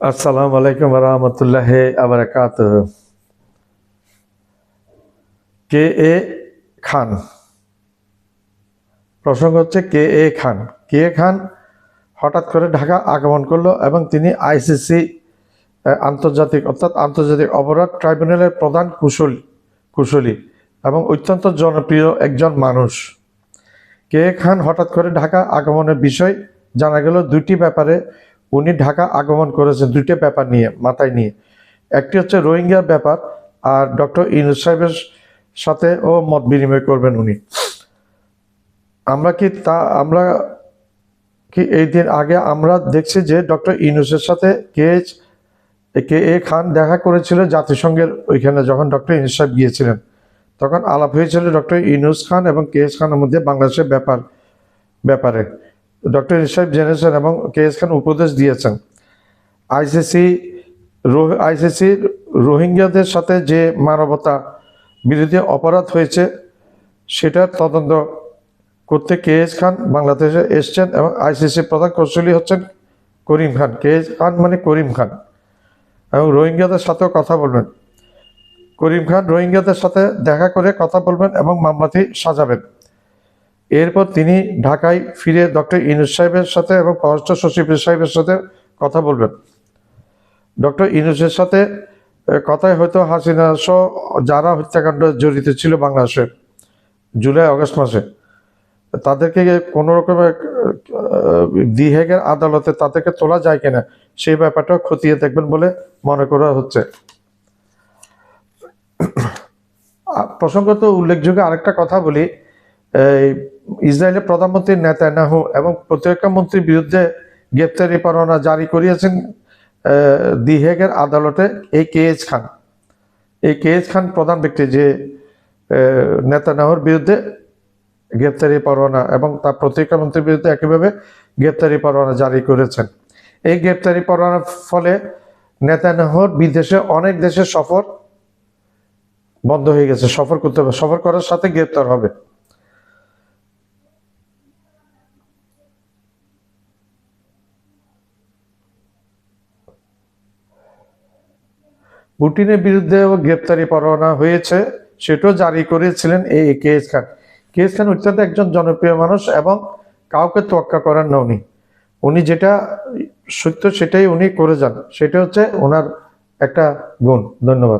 আসসালামু আলাইকুম রহমতুল্লাহ আবরাকাত। কে এ খান, প্রসঙ্গ হচ্ছে কে এ খান। কে এ খান হঠাৎ করে ঢাকা আগমন করলো এবং তিনি আইসিসি আন্তর্জাতিক অর্থাৎ আন্তর্জাতিক অপরাধ ট্রাইব্যুনালের প্রধান কুশলী এবং অত্যন্ত জনপ্রিয় একজন মানুষ। কে এ খান হঠাৎ করে ঢাকা আগমনের বিষয় জানা গেল দুইটি ব্যাপারে উনি ঢাকা আগমন করেছেন, দুইটা ব্যাপার নিয়ে মাথায় নিয়ে। একটি হচ্ছে রোহিঙ্গার ব্যাপার, আর ডক্টর ইউনূস সাহেবের সাথেও মত বিনিময় করবেন উনি। আমরা কি এই দিন আগে আমরা দেখছি যে ডক্টর ইউনূসের সাথে কে এ খান দেখা করেছিল জাতিসংঘের ওইখানে। যখন ডক্টর ইউনূস সাহেব গিয়েছিলেন তখন আলাপ হয়েছিল ডক্টর ইউনূস খান এবং কে এস খানের মধ্যে বাংলাদেশের ব্যাপারে। ডক্টর ইউনূস সাহেব জেনেছেন এবং কে এস খান উপদেশ দিয়েছেন। আইসিসি রোহিঙ্গাদের সাথে যে মানবতা বিরোধী অপরাধ হয়েছে সেটার তদন্ত করতে কে এস খান বাংলাদেশে এসছেন এবং আইসিসি প্রধান কৌশলী হচ্ছেন করিম খান। কে এস খান মানে করিম খান, এবং রোহিঙ্গাদের সাথেও কথা বলবেন। করিম খান রোহিঙ্গাদের সাথে দেখা করে কথা বলবেন এবং মামলাটি সাজাবেন। এরপর তিনি ঢাকায় ফিরে ডক্টর ইউনূস সাহেবের সাথে এবং পররাষ্ট্র সচিব সাহেবের সাথে কথা বলবেন। ডক্টর ইউনূসের সাথে কথায় হয়তো হাসিনা সহ যারা হত্যাকাণ্ড জড়িত ছিল বাংলাদেশের জুলাই আগস্ট মাসে, তাদেরকে কোনো রকমের দি হেগের আদালতে তাদেরকে তোলা যায় কিনা সেই ব্যাপারটাও খতিয়ে দেখবেন বলে মনে করা হচ্ছে। প্রসঙ্গত উল্লেখযোগ্য আরেকটা কথা বলি, ইসরায়েলের প্রধানমন্ত্রী নেতানিয়াহু এবং প্রতিরক্ষা মন্ত্রীর বিরুদ্ধে গ্রেপ্তারি পরোয়ানা জারি করিয়েছেন দি হেগের আদালতে এই কে এস খান। এই কে এস খান প্রধান ব্যক্তি যে নেতানিয়াহুর বিরুদ্ধে গ্রেপ্তারি পরোয়ানা এবং তার প্রতিরক্ষা মন্ত্রীর বিরুদ্ধে একইভাবে গ্রেপ্তারি পরোয়ানা জারি করেছেন। এই গ্রেপ্তারি পরোয়ানার ফলে নেতানিয়াহুর বিদেশে অনেক দেশের সফর বন্ধ হয়ে গেছে। সফর করতে হবে, সফর করার সাথে গ্রেপ্তার হবে। পুতিনের বিরুদ্ধেও গ্রেপ্তারি পরোয়ানা হয়েছে, সেটাও জারি করেছিলেন এই কে এস খান। কে এস খান অত্যন্ত একজন জনপ্রিয় মানুষ এবং কাউকে তোয়াক্কা করেন না উনি। উনি যেটা সত্য সেটাই উনি করে যান, সেটা হচ্ছে ওনার একটা গুণ। ধন্যবাদ।